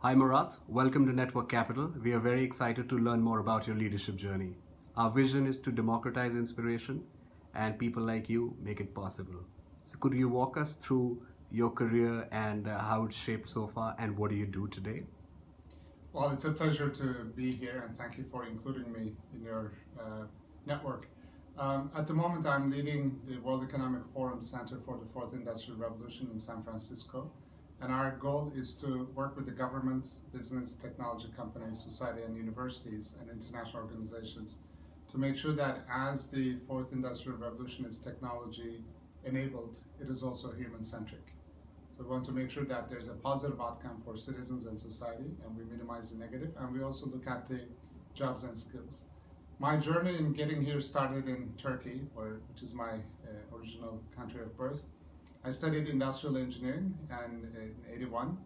Hi Murat, welcome to Network Capital. We are very excited to learn more about your leadership journey. Our vision is to democratize inspiration and people like you make it possible. So could you walk us through your career and how it's shaped so far and what do you do today? Well, it's a pleasure to be here, and thank you for including me in your network. At the moment, I'm leading the World Economic Forum Center for the Fourth Industrial Revolution in San Francisco, and our goal is to work with the governments, business, technology companies, society, and universities and international organizations to make sure that as the Fourth Industrial Revolution is technology enabled, it is also human centric. So we want to make sure that there's a positive outcome for citizens and society, and we minimize the negative, and we also look at the jobs and skills. My journey in getting here started in Turkey, which is my original country of birth. I studied industrial engineering and in '81.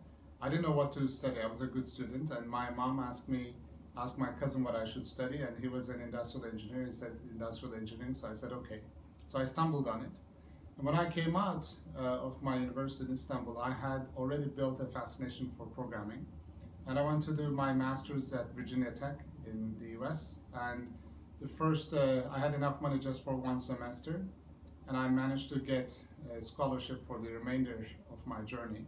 I didn't know what to study. I was a good student, and my mom asked my cousin what I should study, and he was an industrial engineer. He said industrial engineering, so I said okay. So I stumbled on it. And when I came out of my university in Istanbul, I had already built a fascination for programming. And I went to do my master's at Virginia Tech in the US. And I had enough money just for one semester. And I managed to get a scholarship for the remainder of my journey.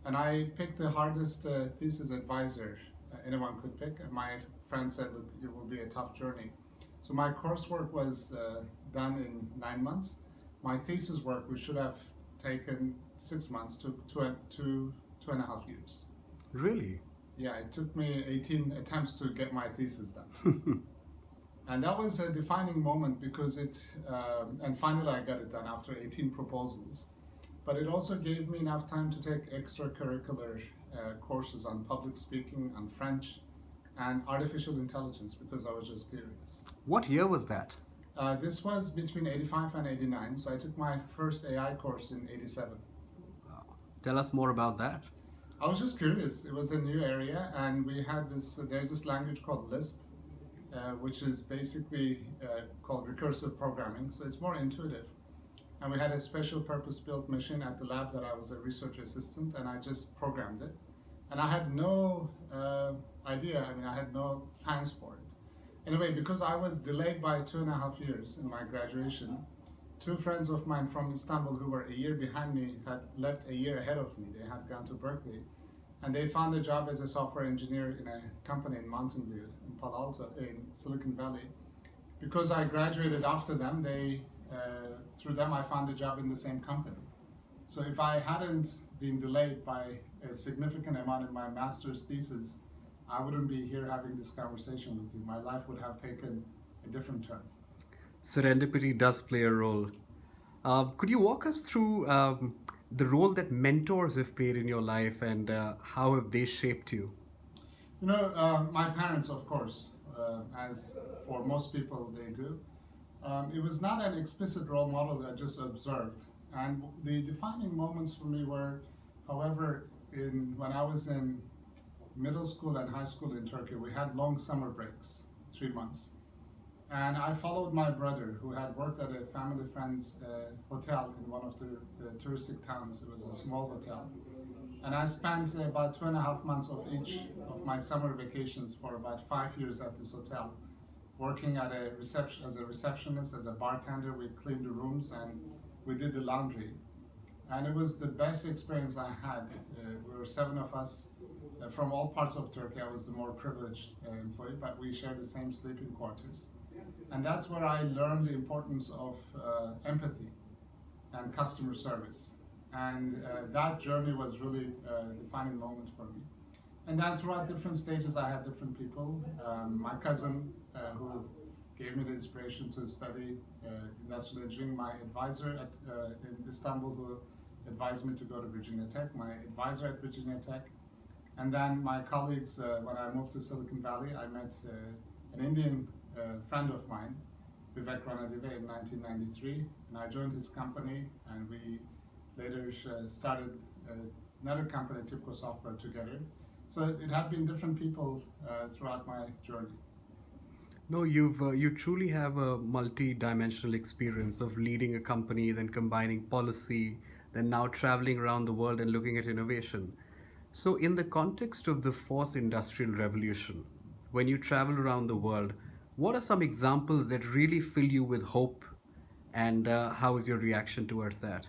And I picked the hardest thesis advisor anyone could pick. And my friend said, look, it will be a tough journey. So my coursework was done in 9 months. My thesis work, which should have taken 6 months, took two and a half years. Really? Yeah, it took me 18 attempts to get my thesis done. And that was a defining moment because and finally I got it done after 18 proposals. But it also gave me enough time to take extracurricular courses on public speaking, on French, and artificial intelligence because I was just curious. What year was that? This was between '85 and '89, so I took my first AI course in '87. Tell us more about that. I was just curious. It was a new area, and we had there's this language called Lisp, which is basically called recursive programming, so it's more intuitive. And we had a special purpose-built machine at the lab that I was a research assistant, and I just programmed it. And I had no idea, I had no plans for it. Anyway, because I was delayed by 2.5 years in my graduation, two friends of mine from Istanbul who were a year behind me had left a year ahead of me. They had gone to Berkeley, and they found a job as a software engineer in a company in Mountain View, in Palo Alto, in Silicon Valley. Because I graduated after them, through them I found a job in the same company. So if I hadn't been delayed by a significant amount in my master's thesis, I wouldn't be here having this conversation with you. My life would have taken a different turn. Serendipity does play a role. Could you walk us through the role that mentors have played in your life and how have they shaped you? My parents, of course, as for most people they do. It was not an explicit role model that I just observed. And the defining moments for me were, however, when I was in middle school and high school in Turkey, we had long summer breaks, 3 months. And I followed my brother, who had worked at a family friend's hotel in one of the touristic towns. It was a small hotel. And I spent about 2.5 months of each of my summer vacations for about 5 years at this hotel, working at as a receptionist, as a bartender. We cleaned the rooms and we did the laundry. And it was the best experience I had. We were 7 of us from all parts of Turkey. I was the more privileged employee, but we shared the same sleeping quarters. And that's where I learned the importance of empathy and customer service. And that journey was really a defining moment for me. And then throughout different stages, I had different people. My cousin, who gave me the inspiration to study industrial engineering, my advisor in Istanbul, who advised me to go to Virginia Tech, my advisor at Virginia Tech. And then my colleagues, when I moved to Silicon Valley, I met an Indian friend of mine, Vivek Ranadive, in 1993, and I joined his company, and we later started another company, TIBCO Software, together. So it had been different people throughout my journey. No, you truly have a multi-dimensional experience of leading a company, then combining policy, then now traveling around the world and looking at innovation. So, in the context of the fourth industrial revolution, when you travel around the world, what are some examples that really fill you with hope, and how is your reaction towards that?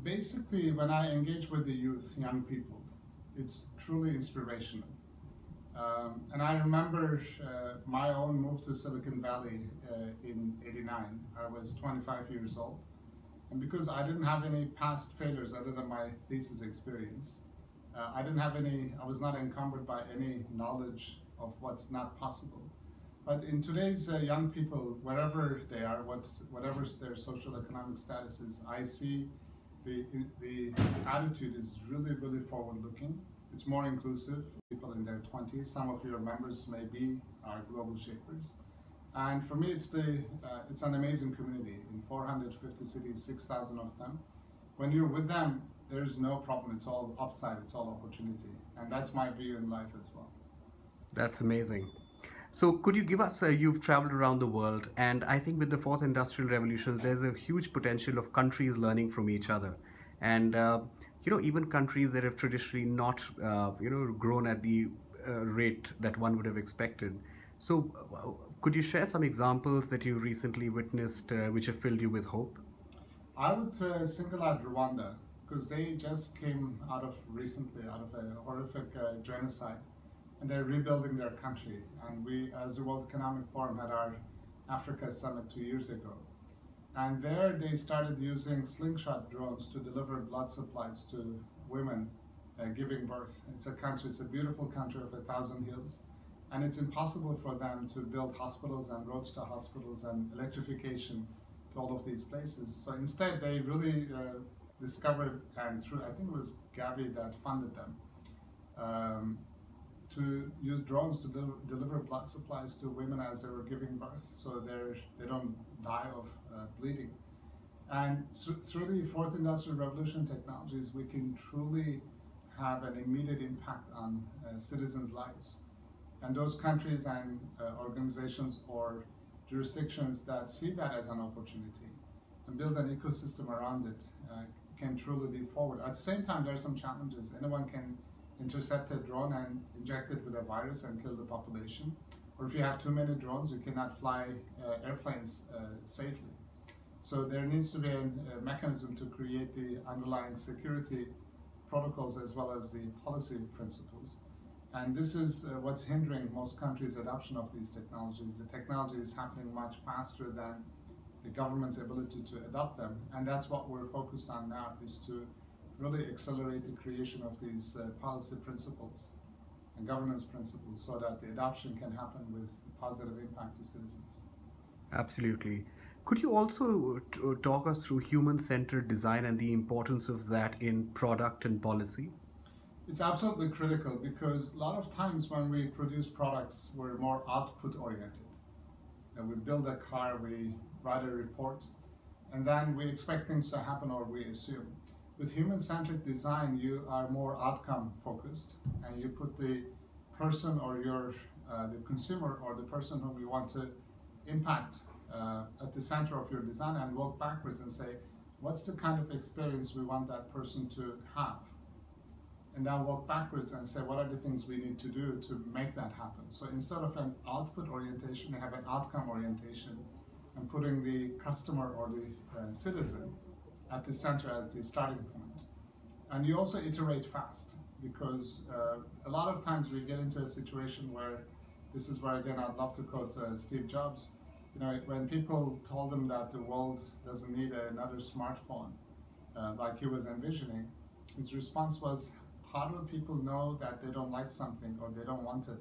Basically, when I engage with the youth, young people, it's truly inspirational. And I remember my own move to Silicon Valley in '89. I was 25 years old. And because I didn't have any past failures other than my thesis experience, I was not encumbered by any knowledge of what's not possible. But in today's young people, wherever they are, whatever their social economic status is, I see the attitude is really, really forward looking. It's more inclusive. People in their 20s, some of your members may be our global shapers. And for me, it's an amazing community in 450 cities, 6,000 of them. When you're with them, there's no problem. It's all upside. It's all opportunity, and that's my view in life as well. That's amazing. So, could you give us? You've traveled around the world, and I think with the fourth industrial revolutions, there's a huge potential of countries learning from each other, and even countries that have traditionally not, grown at the rate that one would have expected. So, could you share some examples that you recently witnessed, which have filled you with hope? I would single out Rwanda because they just came recently out of a horrific genocide, and they're rebuilding their country. And we, as the World Economic Forum, had our Africa Summit 2 years ago. And there they started using slingshot drones to deliver blood supplies to women giving birth. It's a beautiful country of 1,000 hills. And it's impossible for them to build hospitals and roads to hospitals and electrification to all of these places. So instead, they really discovered, and through, I think it was Gavi that funded them, to use drones to deliver blood supplies to women as they were giving birth, so they don't die of bleeding. And through the fourth industrial revolution technologies, we can truly have an immediate impact on citizens' lives. And those countries and organizations or jurisdictions that see that as an opportunity and build an ecosystem around it can truly leap forward. At the same time, there are some challenges. Anyone can intercept a drone and inject it with a virus and kill the population. Or if you have too many drones, you cannot fly airplanes safely. So there needs to be a mechanism to create the underlying security protocols as well as the policy principles. And this is what's hindering most countries' adoption of these technologies. The technology is happening much faster than the government's ability to adopt them. And that's what we're focused on now, is to really accelerate the creation of these policy principles and governance principles so that the adoption can happen with positive impact to citizens. Absolutely. Could you also talk us through human-centered design and the importance of that in product and policy? It's absolutely critical because a lot of times when we produce products, we're more output oriented. And we build a car, we write a report, and then we expect things to happen or we assume. With human-centric design, you are more outcome focused, and you put the person or the consumer or the person whom you want to impact at the center of your design, and work backwards and say, what's the kind of experience we want that person to have? And now work backwards and say, what are the things we need to do to make that happen? So instead of an output orientation, you have an outcome orientation, and putting the customer or the citizen at the center as the starting point. And you also iterate fast, because a lot of times we get into a situation where, this is where again I'd love to quote Steve Jobs, when people told him that the world doesn't need another smartphone like he was envisioning, his response was, how do people know that they don't like something or they don't want it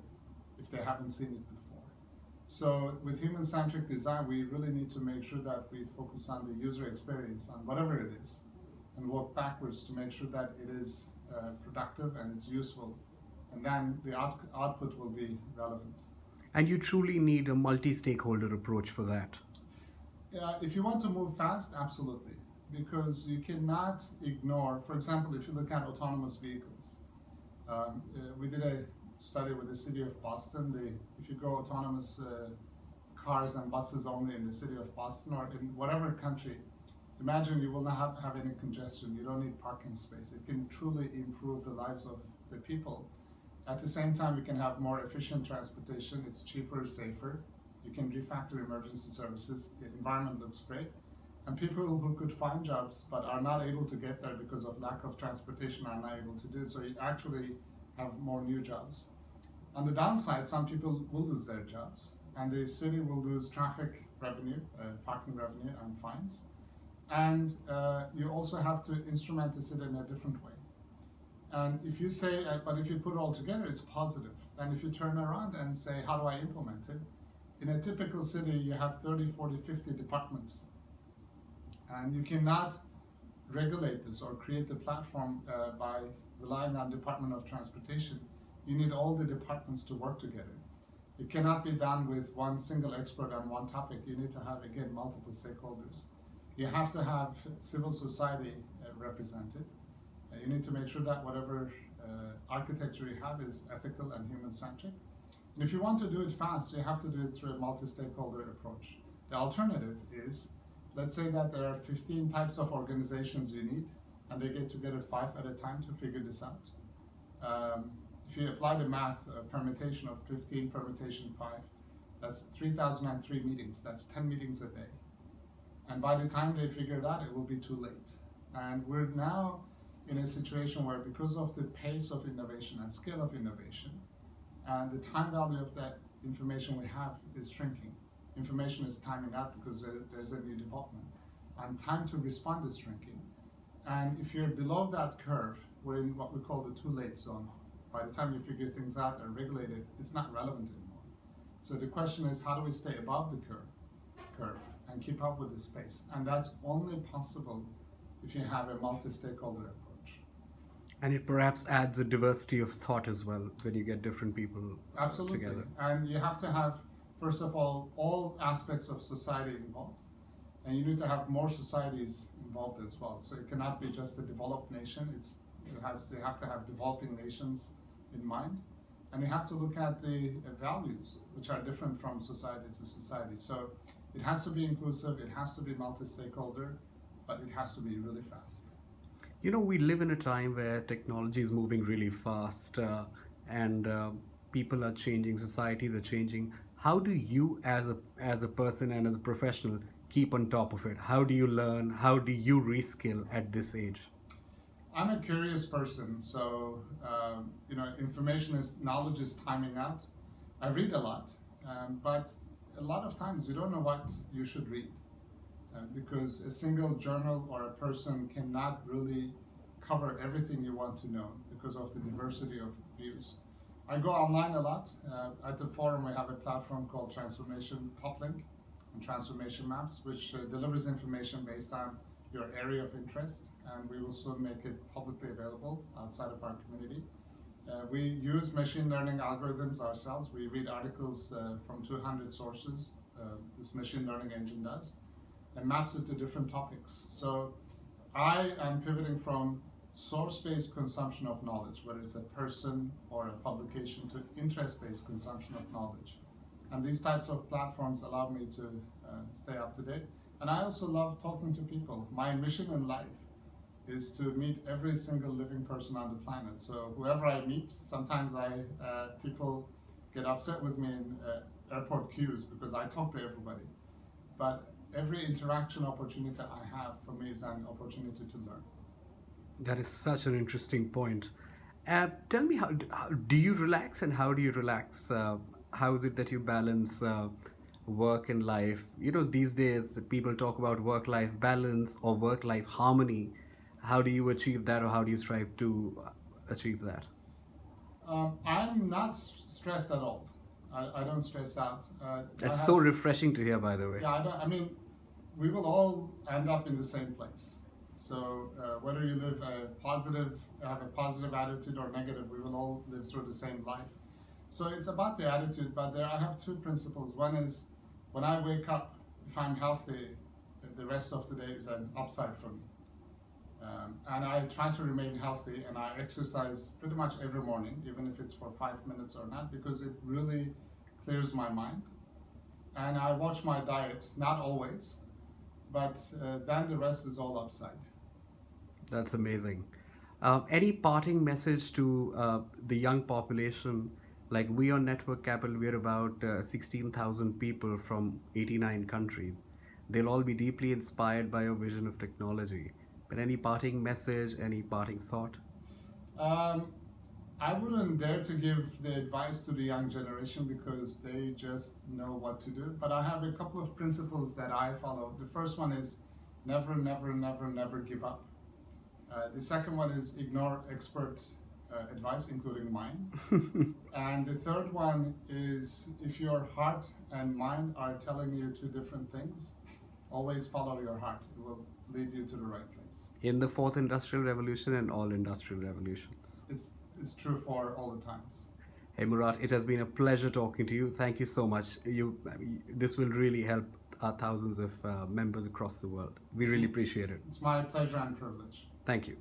if they haven't seen it before? So with human-centric design, we really need to make sure that we focus on the user experience, on whatever it is, and work backwards to make sure that it is productive and it's useful. And then the output will be relevant. And you truly need a multi-stakeholder approach for that. If you want to move fast, absolutely. Because you cannot ignore, for example, if you look at autonomous vehicles, we did a study with the city of Boston. If you go autonomous cars and buses only in the city of Boston or in whatever country, Imagine you will not have any congestion, you don't need parking space. It can truly improve the lives of the people. At the same time, you can have more efficient transportation, it's cheaper, safer. You can refactor emergency services, the environment looks great. And people who could find jobs but are not able to get there because of lack of transportation are not able to do it. So you actually have more new jobs. On the downside, some people will lose their jobs, and the city will lose traffic revenue, parking revenue, and fines. And you also have to instrument the city in a different way. And if you say, but if you put it all together, it's positive. And if you turn around and say, how do I implement it? In a typical city, you have 30, 40, 50 departments. And you cannot regulate this or create the platform by relying on Department of Transportation. You need all the departments to work together. It cannot be done with one single expert on one topic. You need to have, again, multiple stakeholders. You have to have civil society represented. You need to make sure that whatever architecture you have is ethical and human-centric. And if you want to do it fast, you have to do it through a multi-stakeholder approach. The alternative is, let's say that there are 15 types of organizations you need, and they get together 5 at a time to figure this out. If you apply the math, permutation of 15, permutation 5, that's 3,003 meetings. That's 10 meetings a day. And by the time they figure it out, it will be too late. And we're now in a situation where, because of the pace of innovation and scale of innovation, and the time value of that information we have is shrinking. Information is timing out because there's a new development. And time to respond is shrinking. And if you're below that curve, we're in what we call the too late zone. By the time you figure things out and regulate it, it's not relevant anymore. So the question is, how do we stay above the curve and keep up with the space? And that's only possible if you have a multi-stakeholder approach. And it perhaps adds a diversity of thought as well when you get different people Absolutely. together. And you have to have, first of all aspects of society involved. And you need to have more societies involved as well. So it cannot be just a developed nation. You have to have developing nations in mind. And you have to look at the values, which are different from society to society. So it has to be inclusive, it has to be multi-stakeholder, but it has to be really fast. You know, we live in a time where technology is moving really fast and people are changing, societies are changing. How do you, as a person and as a professional, keep on top of it? How do you learn? How do you reskill at this age? I'm a curious person, so knowledge is timing out. I read a lot, but a lot of times you don't know what you should read because a single journal or a person cannot really cover everything you want to know because of the diversity of views. I go online a lot. At the forum, we have a platform called Transformation Toplink and Transformation Maps, which delivers information based on your area of interest, and we will soon make it publicly available outside of our community. We use machine learning algorithms ourselves. We read articles from 200 sources, this machine learning engine does, and maps it to different topics. So I am pivoting from source-based consumption of knowledge, whether it's a person or a publication, to interest-based consumption of knowledge. And these types of platforms allow me to stay up to date. And I also love talking to people. My mission in life is to meet every single living person on the planet. So whoever I meet, sometimes people get upset with me in airport queues because I talk to everybody. But every interaction opportunity I have, for me, is an opportunity to learn. That is such an interesting point. Tell me, how do you relax, and how do you relax? How is it that you balance work and life? You know, these days people talk about work-life balance or work-life harmony. How do you achieve that, or how do you strive to achieve that? I'm not stressed at all. I don't stress out. That's so refreshing to hear, by the way. Yeah, I mean, we will all end up in the same place. So whether you have a positive attitude or negative, we will all live through the same life. So it's about the attitude, but I have 2 principles. One is, when I wake up, if I'm healthy, the rest of the day is an upside for me. And I try to remain healthy, and I exercise pretty much every morning, even if it's for 5 minutes or not, because it really clears my mind. And I watch my diet, not always, but then the rest is all upside. That's amazing. Any parting message to the young population? Like we on Network Capital, we're about 16,000 people from 89 countries. They'll all be deeply inspired by your vision of technology. But any parting message, any parting thought? Um, I wouldn't dare to give the advice to the young generation because they just know what to do. But I have a couple of principles that I follow. The first one is never, never, never, never give up. The second one is ignore expert advice, including mine. And the third one is if your heart and mind are telling you two different things, always follow your heart. It will lead you to the right place. In the fourth industrial revolution and all industrial revolutions. It's true for all the times. Hey Murat, it has been a pleasure talking to you. Thank you so much. This will really help our thousands of members across the world. We really appreciate it. It's my pleasure and privilege. Thank you.